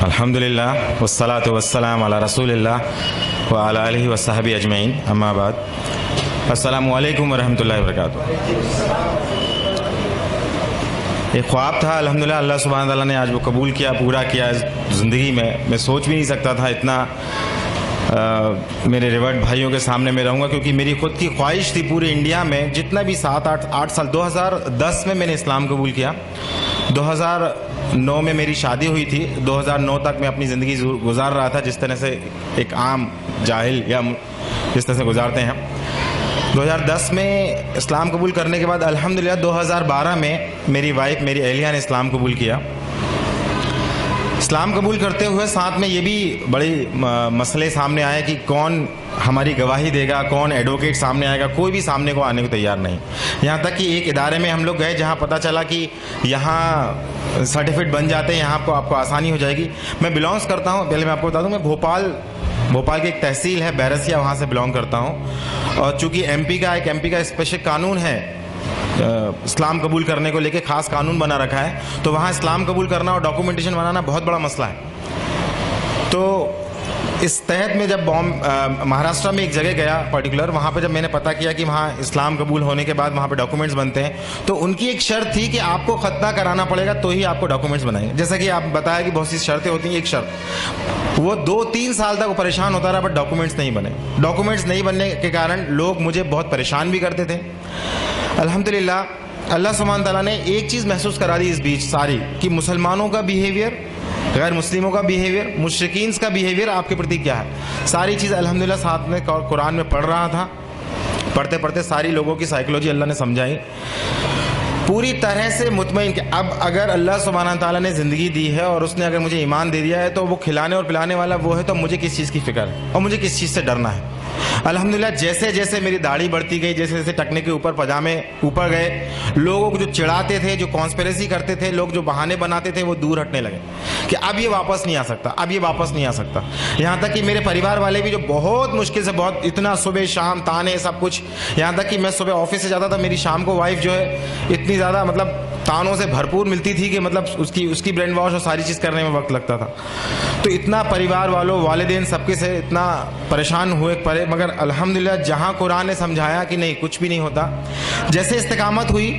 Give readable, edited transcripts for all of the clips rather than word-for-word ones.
अल्हम्दुलिल्लाह वस्सलातु वस्सलाम अला रसूलिल्लाह व अला आलिहि व सहबी अजमईन, अम्मा बाद। अस्सलामु अलैकुम व रहमतुल्लाहि व बरकातुहू। एक ख्वाब था, अल्हम्दुलिल्लाह अल्लाह सुब्हानहू व तआला ने आज वो कबूल किया, पूरा किया ज़िंदगी में। मैं सोच भी नहीं सकता था इतना मेरे रिवर्ट भाइयों के सामने मैं रहूँगा, क्योंकि मेरी खुद की ख्वाहिश थी पूरे इंडिया में जितना भी 7-8 साल। 2010 में मैंने इस्लाम कबूल किया, 2009 में मेरी शादी हुई थी, 2009 तक मैं अपनी ज़िंदगी गुजार रहा था जिस तरह से एक आम जाहिल या जिस तरह से गुजारते हैं। 2010 में इस्लाम कबूल करने के बाद अल्हम्दुलिल्लाह 2012 में मेरी वाइफ, मेरी अहलिया ने इस्लाम कबूल किया। इस्लाम कबूल करते हुए साथ में ये भी बड़े मसले सामने आए कि कौन हमारी गवाही देगा, कौन एडवोकेट सामने आएगा। कोई भी सामने को आने को तैयार नहीं। यहाँ तक कि एक इदारे में हम लोग गए जहाँ पता चला कि यहाँ सर्टिफिकेट बन जाते हैं, यहाँ आपको आसानी हो जाएगी। मैं बिलोंग्स करता हूँ, पहले मैं आपको बता दूँ, मैं भोपाल की एक तहसील है बैरसिया, वहाँ से बिलोंग करता हूँ। और चूँकि एमपी का स्पेशल कानून है इस्लाम कबूल करने को लेके, ख़ास कानून बना रखा है, तो वहाँ इस्लाम कबूल करना और डॉक्यूमेंटेशन बनाना बहुत बड़ा मसला है। तो इस तहत में जब महाराष्ट्र में एक जगह गया पर्टिकुलर, वहाँ पे जब मैंने पता किया कि वहाँ इस्लाम कबूल होने के बाद वहाँ पे डॉक्यूमेंट्स बनते हैं, तो उनकी एक शर्त थी कि आपको खतना कराना पड़ेगा तो ही आपको डॉक्यूमेंट्स बनाएंगे। जैसा कि आप बताया कि बहुत सी शर्तें होती हैं, एक शर्त वो 2-3 साल तक वो परेशान होता रहा, बट डॉक्यूमेंट्स नहीं बने। डॉक्यूमेंट्स नहीं बनने के कारण लोग मुझे बहुत परेशान भी करते थे। अल्हम्दुलिल्लाह अल्लाह सुब्हानहू व तआला ने एक चीज़ महसूस करा दी इस बीच सारी, कि मुसलमानों का बिहेवियर, गैर मुस्लिमों का बिहेवियर, मुश्रिकीन का बिहेवियर आपके प्रति क्या है। सारी चीज़ अल्हम्दुलिल्लाह साथ में कुरान में पढ़ रहा था। पढ़ते पढ़ते सारी लोगों की साइकोलॉजी अल्लाह ने समझाई, पूरी तरह से मुतमईन कि अब अगर अल्लाह सुब्हानहू व तआला ने ज़िंदगी दी है और उसने अगर मुझे ईमान दे दिया है तो वो खिलाने और पिलाने वाला वो है, तो मुझे किस चीज़ की फ़िक्र है और मुझे किस चीज़ से डरना है। अल्हम्दुलिल्लाह जैसे जैसे मेरी दाढ़ी बढ़ती गई, जैसे जैसे टकने के ऊपर पजामे ऊपर गए, लोगों को जो चिढ़ाते थे, जो कॉन्स्पिरेसी करते थे, लोग जो बहाने बनाते थे, वो दूर हटने लगे कि अब ये वापस नहीं आ सकता, अब ये वापस नहीं आ सकता। यहाँ तक कि मेरे परिवार वाले भी जो बहुत मुश्किल से, बहुत इतना सुबह शाम ताने सब कुछ, यहाँ तक कि मैं सुबह ऑफिस से जाता था, मेरी शाम को वाइफ जो है इतनी ज़्यादा मतलब तानों से भरपूर मिलती थी कि मतलब उसकी ब्रेन वॉश और सारी चीज़ करने में वक्त लगता था। तो इतना परिवार वालों, वालिदैन सबके से इतना परेशान हुए परे, मगर अल्हम्दुलिल्लाह जहाँ कुरान ने समझाया कि नहीं कुछ भी नहीं होता, जैसे इस्तिकामत हुई,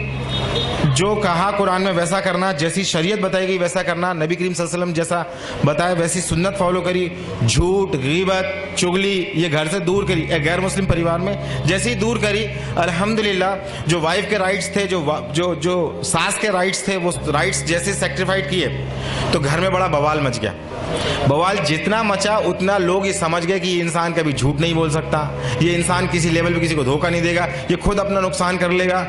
जो कहा कुरान में वैसा करना, जैसी शरीयत बताई गई वैसा करना, नबी करीम सल्लल्लाहु अलैहि वसल्लम जैसा बताया वैसी सुन्नत फॉलो करी, झूठ, गीबत, चुगली ये घर से दूर करी। एक गैर मुस्लिम परिवार में जैसे ही दूर करी, अल्हम्दुलिल्लाह जो वाइफ के राइट्स थे, जो सास के राइट्स थे, वो राइट्स जैसे सेक्रीफाइड किए तो घर में बड़ा बवाल मच गया। बवाल जितना मचा उतना लोग ये समझ गए कि ये इंसान कभी झूठ नहीं बोल सकता, ये इंसान किसी लेवल पे किसी को धोखा नहीं देगा, ये खुद अपना नुकसान कर लेगा।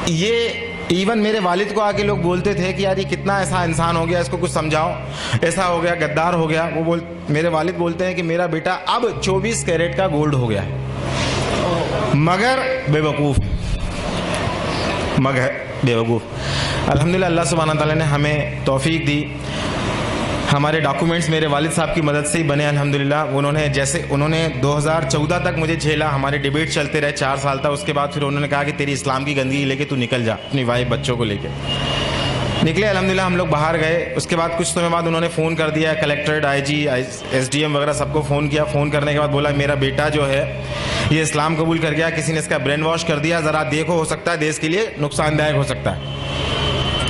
ये इवन मेरे वालिद को आके लोग बोलते थे कि यार ये कितना ऐसा इंसान हो गया, इसको कुछ समझाओ, ऐसा हो गया, गद्दार हो गया। मेरे वालिद बोलते हैं कि मेरा बेटा अब 24 कैरेट का गोल्ड हो गया है, मगर बेवकूफ़। अल्हम्दुलिल्लाह अल्लाह सुब्हानहू व तआला ने हमें तौफीक दी। हमारे डॉक्यूमेंट्स मेरे वालिद साहब की मदद से ही बने अल्हम्दुलिल्लाह। उन्होंने 2014 तक मुझे झेला, हमारे डिबेट चलते रहे 4 साल तक। उसके बाद फिर उन्होंने कहा कि तेरी इस्लाम की गंदगी लेके तू निकल जा, अपनी वाइफ बच्चों को लेके निकले। अल्हम्दुलिल्लाह हम लोग बाहर गए। उसके बाद कुछ समय बाद उन्होंने फ़ोन कर दिया, कलेक्ट्रेट, IG, SDM वगैरह सबको फ़ोन किया। फ़ोन करने के बाद बोला मेरा बेटा जो है ये इस्लाम कबूल कर गया, किसी ने इसका ब्रेन वॉश कर दिया, ज़रा देखो, हो सकता है देश के लिए नुकसानदायक हो सकता है।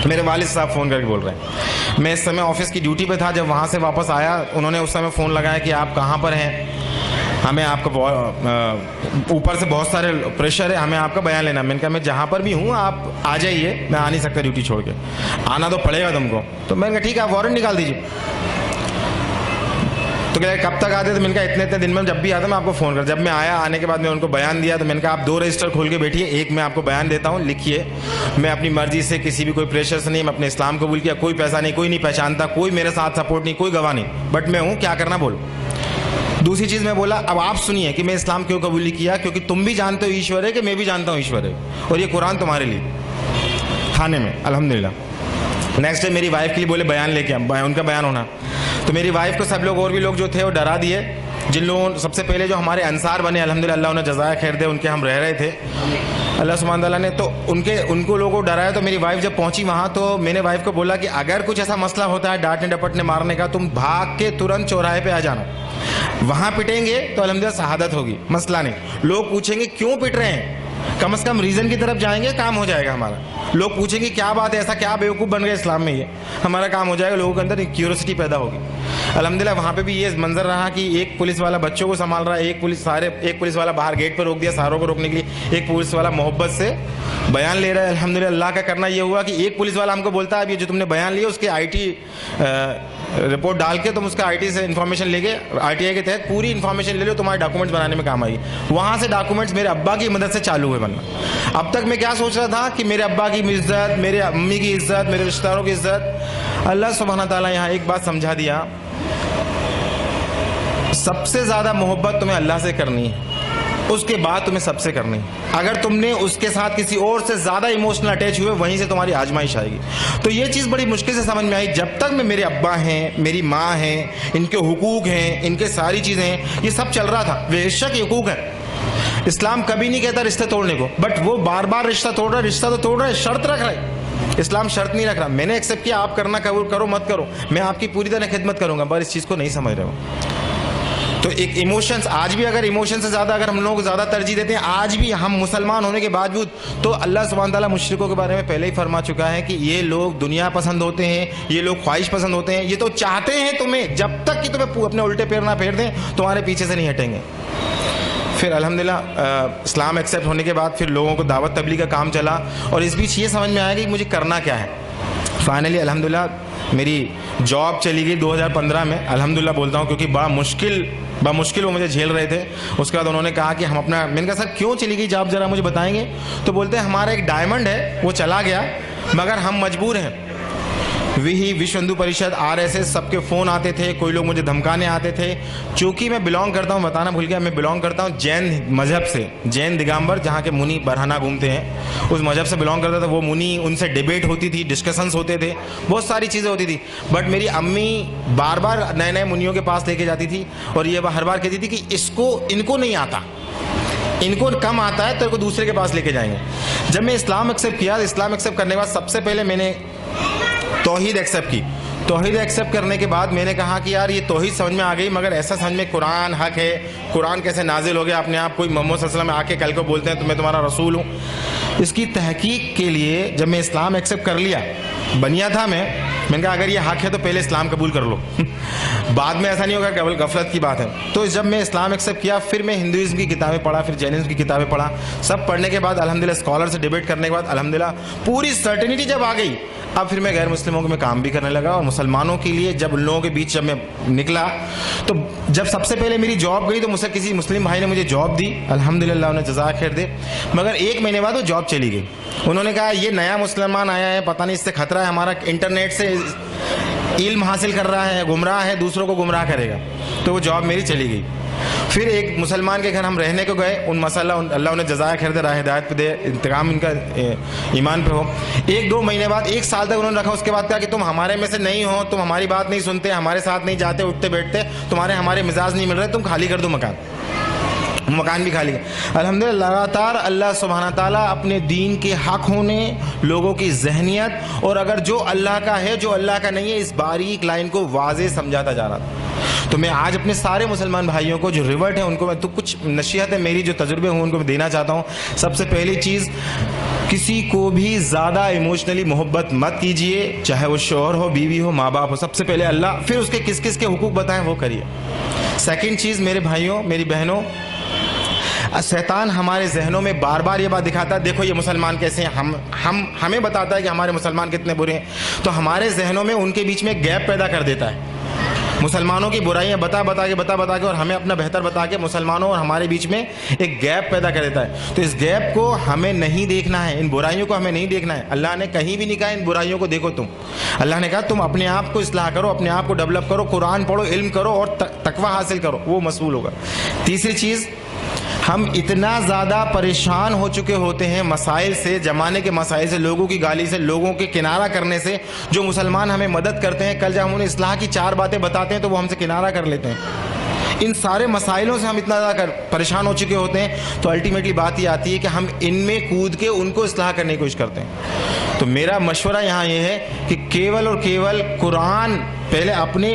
मेरे वालिद साहब फ़ोन करके बोल रहे हैं। मैं इस समय ऑफिस की ड्यूटी पे था। जब वहाँ से वापस आया, उन्होंने उस समय फ़ोन लगाया कि आप कहाँ पर हैं, हमें आपका ऊपर से बहुत सारे प्रेशर है, हमें आपका बयान लेना। मैंने कहा मैं जहाँ पर भी हूँ आप आ जाइए, मैं आ नहीं सकता ड्यूटी छोड़ के, आना तो पड़ेगा तुमको। तो मैंने कहा ठीक है, आप वारंट निकाल दीजिए। तो कह कब तक आते? तो मैंने कहा इतने दिन में जब भी आता मैं आपको फ़ोन कर। जब मैं आया, आने के बाद मैं उनको बयान दिया, तो मैंने कहा आप 2 रजिस्टर खोल के बैठिए, एक मैं आपको बयान देता हूँ, लिखिए। मैं अपनी मर्जी से, किसी भी कोई प्रेशर से नहीं, मैं अपने इस्लाम कबूल किया, कोई पैसा नहीं, कोई नहीं पहचानता, कोई मेरे साथ सपोर्ट नहीं, कोई गवाह नहीं, बट मैं हूँ, क्या करना बोलो। दूसरी चीज़ मैं बोला, अब आप सुनिए कि मैं इस्लाम क्यों कबूल किया, क्योंकि तुम भी जानते हो ईश्वर है, कि मैं भी जानता हूँ ईश्वर है, और ये कुरान तुम्हारे लिए थाने में। अल्हम्दुलिल्लाह नेक्स्ट डे मेरी वाइफ के लिए बोले बयान लेके, उनका बयान होना। तो मेरी वाइफ को सब लोग और भी लोग जो थे वो डरा दिए जिन लोगों सबसे पहले जो हमारे अंसार बने अल्हम्दुलिल्लाह, अल्लाह उन्हें जज़ाया खैर दे, उनके हम रह रहे थे अल्लाह सुब्हान ताला ने, तो उनको लोगों को डराया। तो मेरी वाइफ जब पहुंची वहाँ तो मैंने वाइफ को बोला कि अगर कुछ ऐसा मसला होता है डांटने डपटने मारने का, तुम भाग के तुरंत चौराहे पे आ जाना, वहाँ पिटेंगे तो अल्हम्दुलिल्लाह शहादत होगी, मसला नहीं। लोग पूछेंगे क्यों पिट रहे हैं, कम से कम रीज़न की तरफ जाएंगे, काम हो जाएगा हमारा। लोग पूछेंगे क्या बात है, ऐसा क्या बेवकूफ़ बन गए इस्लाम में, ये हमारा काम हो जाएगा, लोगों के अंदर एक क्यूरियोसिटी पैदा होगी। अल्हम्दुलिल्लाह वहाँ पे भी ये मंजर रहा कि एक पुलिस वाला बच्चों को संभाल रहा है, एक पुलिस वाला बाहर गेट पर रोक दिया सारों को रोकने के लिए, एक पुलिस वाला मोहब्बत से बयान ले रहा है। अल्हम्दुलिल्लाह अल्लाह का करना ये हुआ कि एक पुलिस वाला हमको बोलता है अब ये जो तुमने बयान लिया उसके IT रिपोर्ट डाल के तुम उसका IT से इन्फॉर्मेशन लेके RTI के तहत पूरी इन्फॉर्मेशन ले लो, तुम्हारे डॉक्यूमेंट्स बनाने में काम आएगी। वहाँ से डॉक्यूमेंट्स मेरे अब्बा की मदद से चालू हुए बनना। अब तक मैं क्या सोच रहा था कि मेरे अब्बा की इज्जत, मेरे अम्मी की इज्जत, मेरे रिश्तेदारों की इज्जत, अल्लाह सुब्हान ताला यहाँ एक बात समझा दिया, सबसे ज़्यादा मोहब्बत तुम्हें अल्लाह से करनी है, उसके बाद तुम्हें सबसे करनी है। अगर तुमने उसके साथ किसी और से ज़्यादा इमोशनल अटैच हुए, वहीं से तुम्हारी आजमाइश आएगी। तो ये चीज़ बड़ी मुश्किल से समझ में आई। जब तक मैं मेरे अब्बा हैं, मेरी माँ हैं, इनके हुकूक हैं, इनके सारी चीज़ें हैं, ये सब चल रहा था। बेशक हुकूक है, इस्लाम कभी नहीं कहता रिश्ते तोड़ने को, बट वो बार बार रिश्ता तोड़ रहा है, रिश्ता तो तोड़ रहा है, शर्त रख रहा है। इस्लाम शर्त नहीं रख रहा। मैंने एक्सेप्ट किया, आप करना कबूल करो मत करो, मैं आपकी पूरी तरह खिदमत करूंगा, पर इस चीज़ को नहीं समझ रहे हो। तो एक इमोशंस, आज भी अगर इमोशन से ज़्यादा अगर हम लोग ज़्यादा तरजीह देते हैं, आज भी हम मुसलमान होने के बावजूद, तो अल्लाह सुब्हान ताला मुशरिकों के बारे में पहले ही फरमा चुका है कि ये लोग दुनिया पसंद होते हैं, ये लोग ख्वाहिश पसंद होते हैं, ये तो चाहते हैं तुम्हें, जब तक कि तुम्हें अपने उल्टे पैर ना फेर दें तुम्हारे पीछे से नहीं हटेंगे। फिर अल्हम्दुलिल्लाह इस्लाम एक्सेप्ट होने के बाद फिर लोगों को दावत तबलीग का काम चला, और इस बीच ये समझ में आया कि मुझे करना क्या है। फाइनली अल्हम्दुलिल्लाह मेरी जॉब चली गई 2015 में, अल्हम्दुलिल्लाह बोलता हूँ, क्योंकि बड़ा मुश्किल वो मुझे झेल रहे थे। उसके बाद उन्होंने कहा कि हम अपना, मैंने कहा सर क्यों चली गई जॉब, ज़रा मुझे बताएंगे। तो बोलते हैं हमारा एक डायमंड है वो चला गया, मगर हम मजबूर हैं। विश्व हिंदू परिषद, RSS सबके फ़ोन आते थे, कोई लोग मुझे धमकाने आते थे। चूँकि मैं बिलोंग करता हूँ, बताना भूल गया, मैं बिलोंग करता हूँ जैन मज़हब से, जैन दिगंबर, जहाँ के मुनि बरहाना घूमते हैं, उस मज़हब से बिलोंग करता था। वो मुनि, उनसे डिबेट होती थी, डिस्कशंस होते थे, बहुत सारी चीज़ें होती थी। बट मेरी अम्मी बार बार नए नए मुनियों के पास लेके जाती थी, और ये हर बार कहती थी कि इनको नहीं आता, इनको कम आता है, तो इनको दूसरे के पास लेके जाएंगे। जब मैं इस्लाम एक्सेप्ट किया, इस्लाम एक्सेप्ट करने के बाद सबसे पहले मैंने तौहीद एक्सेप्ट की। तौहीद एक्सेप्ट करने के बाद मैंने कहा कि यार ये तौहीद समझ में आ गई, मगर ऐसा समझ में कुरान हक है, कुरान कैसे नाजिल हो गया अपने आप, कोई मोहम्मद सल्लल्लाहु अलैहि वसल्लम आके कल को बोलते हैं तो मैं तुम्हारा रसूल हूँ। इसकी तहकीक के लिए जब मैं इस्लाम एक्सेप्ट कर लिया, बनिया था मैंने कहा अगर ये हक है तो पहले इस्लाम कबूल कर लो बाद में ऐसा नहीं होगा, केवल गफलत की बात है। तो जब मैं इस्लाम एक्सेप्ट किया, फिर मैं हिंदुइज्म की किताबें पढ़ा, फिर जैनिज्म की किताबें पढ़ा। सब पढ़ने के बाद अल्हम्दुलिल्लाह स्कॉलर से डिबेट करने के बाद अल्हम्दुलिल्लाह पूरी सर्टेनिटी जब आ गई, अब फिर मैं गैर मुस्लिमों में काम भी करने लगा। और मुसलमानों के लिए जब उन लोगों के बीच जब मैं निकला, तो जब सबसे पहले मेरी जॉब गई तो मुझसे किसी मुस्लिम भाई ने मुझे जॉब दी, अल्हम्दुलिल्लाह उन्हें जज़ा खैर दे। मगर 1 महीने बाद वो जॉब चली गई। उन्होंने कहा ये नया मुसलमान आया है, पता नहीं इससे खतरा है, हमारा इंटरनेट से इल्म हासिल कर रहा है, गुमराह है, दूसरों को गुमराह करेगा। तो वो जॉब मेरी चली गई। फिर एक मुसलमान के घर हम रहने को गए, उन मसाला अल्लाह उन्हें जज़ाया खैर दे, राह हिदायत पे दे, इंतकाम इनका ईमान पे हो। 1-2 महीने बाद, 1 साल तक उन्होंने रखा। उसके बाद कहा कि तुम हमारे में से नहीं हो, तुम हमारी बात नहीं सुनते, हमारे साथ नहीं जाते, उठते बैठते, हमारे मिजाज नहीं मिल रहे, तुम खाली कर दो मकान भी खाली है। अल्हम्दुलिल्लाह लगातार अल्लाह सुब्हाना ताला अपने दीन के हक होने, लोगों की जहनियत, और अगर जो अल्लाह का है जो अल्लाह का नहीं है, इस बारीक लाइन को वाज़े समझाता जा रहा था। तो मैं आज अपने सारे मुसलमान भाइयों को जो रिवर्ट है उनको मैं तो कुछ नसीहत है मेरी, जो तजुर्बे हूँ उनको मैं देना चाहता हूँ। सबसे पहली चीज़, किसी को भी ज़्यादा इमोशनली मोहब्बत मत कीजिए, चाहे वो शौहर हो, बीवी हो, माँ बाप हो। सबसे पहले अल्लाह, फिर उसके किस किस के हुकूक बताएं वो करिए। सेकेंड चीज़, मेरे भाइयों मेरी बहनों, शैतान हमारे जहनों में बार बार ये बात दिखाता है, देखो ये मुसलमान कैसे हैं, हमें बताता है कि हमारे मुसलमान कितने बुरे हैं। तो हमारे जहनों में उनके बीच में गैप पैदा कर देता है, मुसलमानों की बुराइयां बता बता के और हमें अपना बेहतर बता के मुसलमानों और हमारे बीच में एक गैप पैदा कर देता है। तो इस गैप को हमें नहीं देखना है, इन बुराइयों को हमें नहीं देखना है। अल्लाह ने कहीं भी नहीं कहा इन बुराइयों को देखो तुम, अल्लाह ने कहा तुम अपने आप को इस्लाह करो, अपने आप को डेवलप करो, कुरान पढ़ो, इल्म करो और तकवा हासिल करो, वो मसूल होगा। तीसरी चीज़, हम इतना ज़्यादा परेशान हो चुके होते हैं मसाइल से, ज़माने के मसाइल से, लोगों की गाली से, लोगों के किनारा करने से। जो मुसलमान हमें मदद करते हैं, कल जब हम उन्हें इस्लाह की 4 बातें बताते हैं तो वो हमसे किनारा कर लेते हैं। इन सारे मसाइलों से हम इतना ज़्यादा परेशान हो चुके होते हैं, तो अल्टीमेटली बात ये आती है कि हम इनमें कूद के उनको इस्लाह करने की कोशिश करते हैं। तो मेरा मशवरा यहाँ ये है कि केवल और केवल कुरान पहले अपने,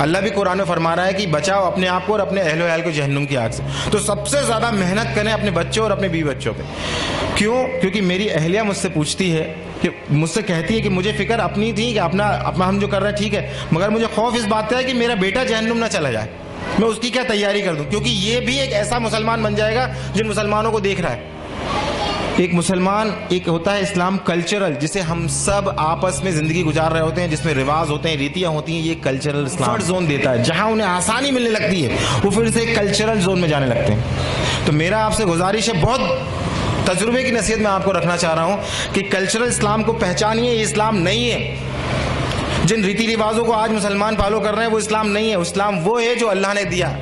अल्लाह भी कुरान में फरमा रहा है कि बचाओ अपने आप को और अपने अहलो अहल को जहन्नुम की आग से। तो सबसे ज़्यादा मेहनत करें अपने बच्चों और अपने बीवी बच्चों पे। क्यों? क्योंकि मेरी अहलिया मुझसे पूछती है कि, मुझसे कहती है कि मुझे फिक्र अपनी थी कि अपना हम जो कर रहे हैं ठीक है, मगर मुझे खौफ इस बात का है कि मेरा बेटा जहन्नुम ना चला जाए, मैं उसकी क्या तैयारी कर दूं, क्योंकि ये भी एक ऐसा मुसलमान बन जाएगा जिन मुसलमानों को देख रहा है। एक मुसलमान, एक होता है इस्लाम कल्चरल, जिसे हम सब आपस में जिंदगी गुजार रहे होते हैं, जिसमें रिवाज होते हैं, रीतियां होती हैं, ये कल्चरल इस्लाम जोन देता है। जहां उन्हें आसानी मिलने लगती है वो फिर से कल्चरल जोन में जाने लगते हैं। तो मेरा आपसे गुजारिश है, बहुत तजुर्बे की नसीहत मैं आपको रखना चाह रहा हूं कि कल्चरल इस्लाम को पहचानिए, ये इस्लाम नहीं है। जिन रीति रिवाजों को आज मुसलमान फॉलो कर रहे हैं वो इस्लाम नहीं है। इस्लाम वो है जो अल्लाह ने दिया,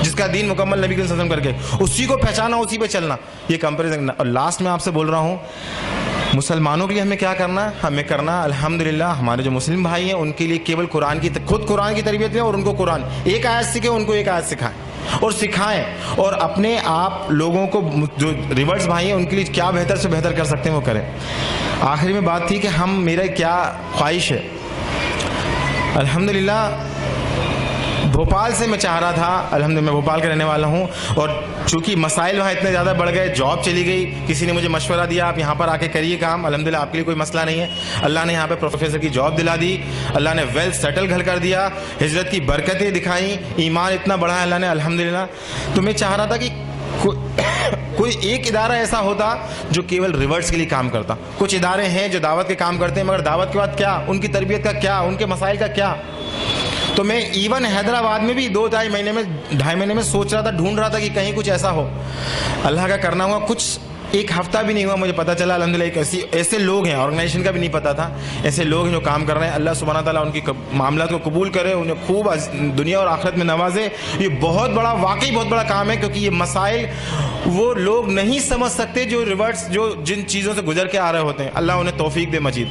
जिसका दीन मुकम्मल नबी के सल्लल्लाहु अलैहि वसल्लम करके, उसी को पहचाना, उसी पे चलना, ये कंपैरिजन। और लास्ट में आपसे बोल रहा हूँ, मुसलमानों के लिए हमें क्या करना है? हमें करना अल्हम्दुलिल्लाह, हमारे जो मुस्लिम भाई हैं उनके लिए केवल कुरान की, खुद कुरान की तरबियत लें और उनको कुरान एक आयत सीखे, उनको एक आयत सिखाएं और सिखाएं, और अपने आप लोगों को, जो रिवर्स भाई हैं उनके लिए क्या बेहतर से बेहतर कर सकते हैं वो करें। आखिरी में बात थी कि हम, मेरा क्या ख्वाहिश है, अल्हम्दुलिल्लाह भोपाल से मैं चाह रहा था, अल्हम्दुलिल्लाह मैं भोपाल का रहने वाला हूँ, और चूंकि मसाइल वहाँ इतने ज़्यादा बढ़ गए, जॉब चली गई, किसी ने मुझे मशवरा दिया आप यहाँ पर आके करिए काम, अल्हम्दुलिल्लाह आपके लिए कोई मसला नहीं है, अल्लाह ने यहाँ पे प्रोफेसर की जॉब दिला दी, अल्लाह ने वेल्थ सेटल घर कर दिया, हिजरत की बरकतें दिखाई, ईमान इतना बढ़ा है अल्लाह ने अल्हम्दुलिल्लाह। तो मैं चाह रहा था कि कोई एक इदारा ऐसा होता जो केवल रिवर्स के लिए काम करता। कुछ इदारे हैं जो दावत के काम करते हैं, मगर दावत के बाद क्या, उनकी तरबियत का क्या, उनके मसाइल का क्या। तो मैं इवन हैदराबाद में भी 2-2.5 महीने में सोच रहा था, ढूंढ रहा था कि कहीं कुछ ऐसा हो। अल्लाह का करना हुआ, कुछ एक हफ्ता भी नहीं हुआ मुझे पता चला अल्हम्दुलिल्लाह एक ऐसे लोग हैं, ऑर्गेनाइजेशन का भी नहीं पता था, ऐसे लोग हैं जो काम कर रहे हैं। अल्लाह सुब्हाना ताला उनकी मामलात को कबूल करे, उन्हें खूब दुनिया और आखिरत में नवाजे। ये बहुत बड़ा, वाकई बहुत बड़ा काम है, क्योंकि ये मसाइल वो लोग नहीं समझ सकते जो रिवर्स, जो जिन चीज़ों से गुजर के आ रहे होते हैं। अल्लाह उन्हें तौफीक दे मजीद।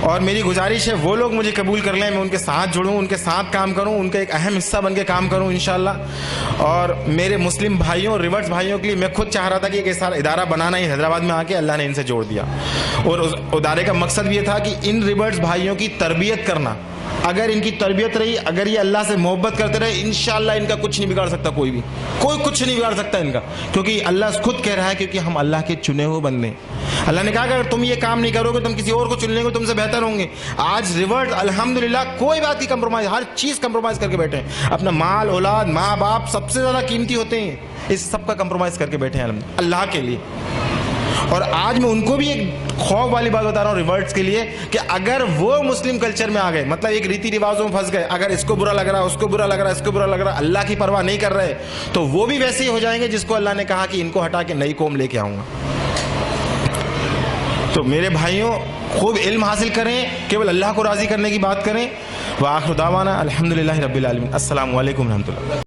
और मेरी गुजारिश है वो लोग मुझे कबूल कर लें, मैं उनके साथ जुड़ूं, उनके साथ काम करूं, उनका एक अहम हिस्सा बन के काम करूं इंशाल्लाह। और मेरे मुस्लिम भाइयों, रिवर्स भाइयों के लिए मैं खुद चाह रहा था कि एक ऐसा इदारा बनाना ही हैदराबाद में आके, अल्लाह ने इनसे जोड़ दिया। और उस इदारे का मकसद भी ये था कि इन रिवर्स भाइयों की तरबियत करना। अगर इनकी तरबियत रही, अगर ये अल्लाह से मोहब्बत करते रहे, इंशाल्लाह इनका कुछ नहीं बिगाड़ सकता, कोई कुछ नहीं बिगाड़ सकता इनका, क्योंकि अल्लाह खुद कह रहा है, क्योंकि हम अल्लाह के चुने हुए बंदे हैं। अल्लाह ने कहा अगर तुम ये काम नहीं करोगे, तुम किसी और को चुन लेंगे, तुमसे बेहतर होंगे। आज रिवर्स अल्हम्दुलिल्लाह कोई बात की कंप्रोमाइज, हर चीज कंप्रोमाइज करके बैठे हैं। अपना माल, औलाद, माँ बाप सबसे ज्यादा कीमती होते हैं, इस सब का कंप्रोमाइज करके बैठे हैं अल्लाह के लिए। और आज मैं उनको भी एक खौफ वाली बात बता रहा हूँ रिवर्ट्स के लिए, कि अगर वो मुस्लिम कल्चर में आ गए, मतलब एक रीति रिवाजों में फंस गए, अगर इसको बुरा लग रहा है, उसको बुरा लग रहा है, इसको बुरा लग रहा है, अल्लाह की परवाह नहीं कर रहे, तो वो भी वैसे ही हो जाएंगे जिसको अल्लाह ने कहा कि इनको हटा के नई कौम लेके आऊंगा। तो मेरे भाइयों, खूब इल्म हासिल करें, केवल अल्लाह को राजी करने की बात करें। व आखिर दावाना अल्हम्दुलिल्लाहि रब्बिल आलमीन। अस्सलामु अलैकुम रहमतुल्लाह।